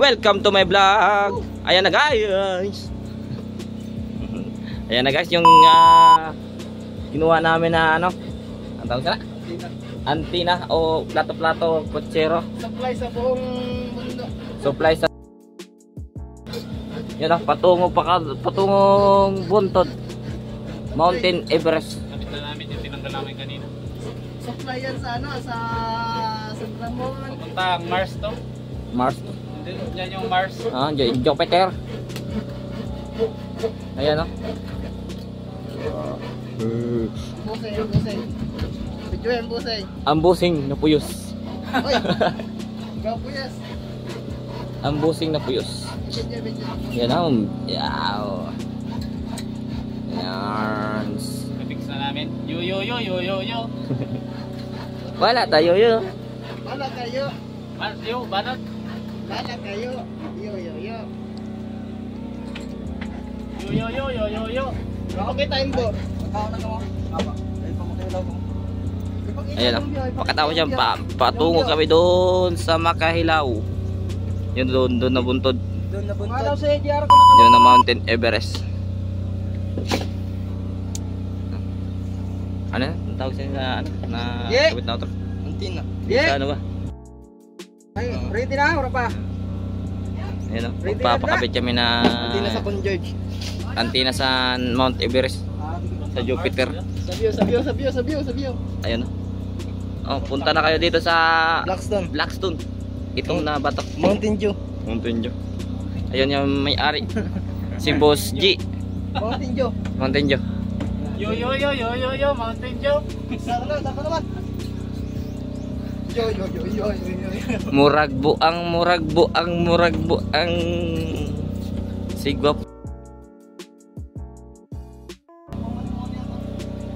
Welcome to my vlog. Ayan na guys. Ayan na guys yung kinuha namin na ano? Ang tawag sana? Antina o plato-plato kutsero. Supply sa buong mundo. Supply sa yan lang, patungong buntod. Mountain Everest. Kapit na namin yung tinanggal namin kanina. Supply yan sa ano, sa San Ramon. Papunta ang Mars to. Mars. Diyan yung Mars. Ah, Jupiter. Ayan o. Busay, busay. Video yan, busay. Ang busing na puyos. Uy! Gapo yes. Ang busing na puyos. Video, video. Yan o. Yaw. Yan. Kapix na namin. Yo. Wala tayo yun. Bala kayo. Mars, yo, banat. Bala kayo. Yo. Yo. Okay, time po. Ayan o. Pagkatapos yan, patungo kami doon sa Makahilaw. Yun doon na buntod. Doon na punta. Malaw sa EDR ko na. Yun na Mountain Everest. Ano? Ang tawag siya na ano? Na Yeah. kabit na outro? Antina. Sa ano ba? Ay, ready na, wala pa. Ayan o. Ready Magpapakabit kami na Antina sa Congeorge. antina sa Mount Everest. Sa Jupiter. Sa view. Ayan o. Oh, punta na kayo dito sa Blackstone. Blackstone. Itong na batok. Mountain Dew. Mountain Dew. Ayun yung may-ari. Si Boss G. Mountain Dew. Mountain Dew. Yo, Mountain Dew. Saka naman. Yo. Murag buang sigwap.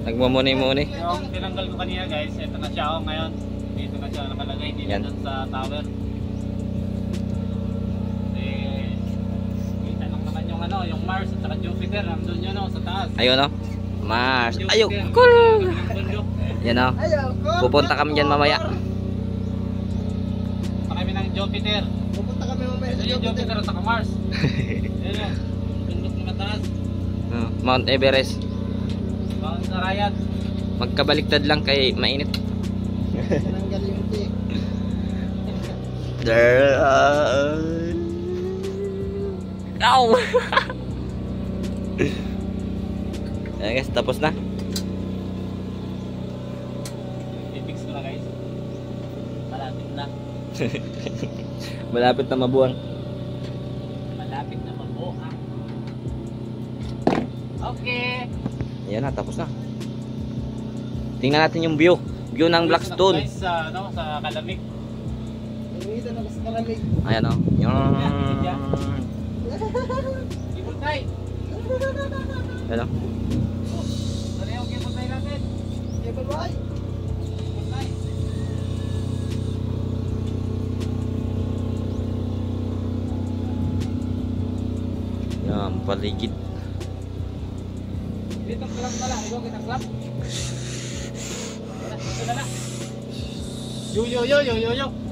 Nagmumuni-muni. Yung tinanggal ko kanina guys, ito na siya ako ngayon. Dito na siya nakalagay dito Yan. dun sa tower. Eh, kita lang naman yung ano, yung Mars at saka Jupiter, nandun yun sa taas. Ayun o. Mars. Jupiter, Ayun. kabilang bundok. Yan o. Ayaw ko. Pupunta kami dyan mamaya. Punta kami ng Jupiter. Pupunta kami mamaya Ito sa yung Jupiter. Jupiter at saka Mars. Yan yun. Bundok na mataas. Mount Everest. Bawang Sarayan. Magkabaliktad lang kay mainit. Tinanggal yung tick. Ow! Ayan guys, tapos na. I-fix ko na guys. Malapit na. Malapit na mabuang. Malapit na mabuang. Okay. Ayan na, tapos na. Tingnan natin yung view. View ng Blackstone. Guys, sa Kalamig. Dito na sa kalamig. Ayan o. Cable tie. Ayan o. Ano yung cable tie natin? Cable boy. Cable tie. Ayan, paligid. Dito clap na lang. Ikaw kita clap. Ito na lang. Yo.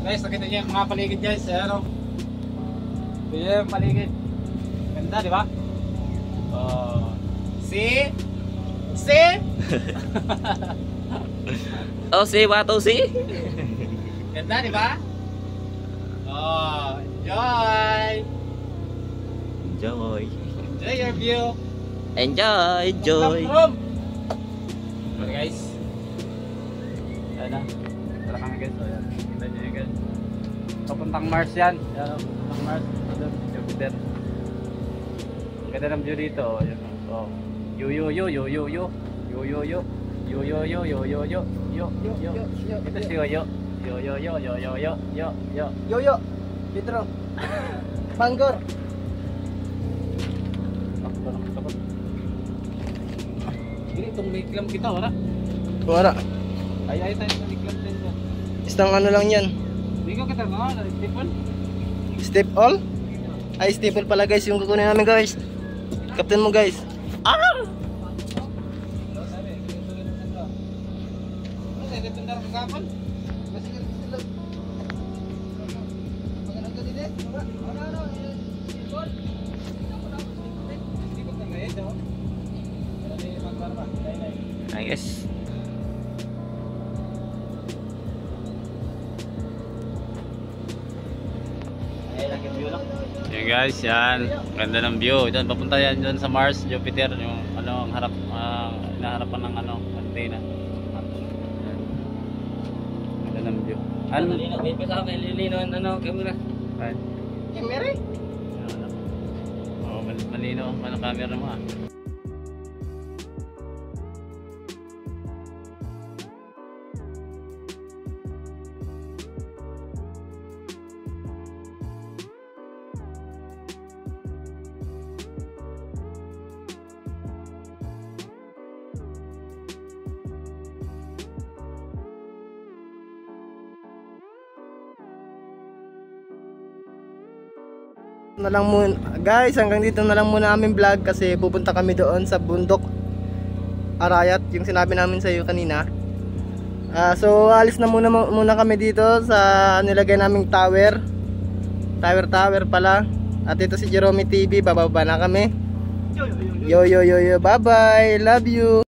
Guys, nakita niyo yung mga paligid guys. Ano? Ito yung paligid. Ganda, di ba? Oh. See? Oh, si Wato, si? Ganda, di ba? Oh, enjoy! Enjoy. Enjoy your view! Enjoy. Okay guys. Ayan na. Tara kami guys. So, ayan. Kita nyo yun guys. Papuntang Mars yan. Ayan, papuntang Mars. Ayan, Jupiter. Ang ganda ng view dito. Ayan. Oh. Yo. Ito si Yo. Yo. Pedro. Bangor. Ini itong may clamp kita, wala? Wala. Ay tayo sa may clamp din ko. Isang ano lang yan. Hindi ko kita nga, Stephen. Step all? Ay, staple pala guys yung kukunin namin guys. Captain mo guys. Kapon? Maganda din eh. Ay guys. Yan guys, yan. Ganda ng view. Diyan papunta yan dyan sa Mars, Jupiter, yung ano ang harap hinaharapan ng ano, antena. Yan. Ganda ng view. Ano? Lino, may pa sa akin lilino ano, camera. Ay. Camera? Ano? Oh, malino ang camera mo ah. Na lang muna guys, hanggang dito na lang muna aming vlog kasi pupunta kami doon sa bundok Arayat, yung sinabi namin sa iyo kanina. So alis na muna kami dito sa nilagay naming tower pala. At ito si Jerome TV, bababa na kami. Yo, bye bye, love you.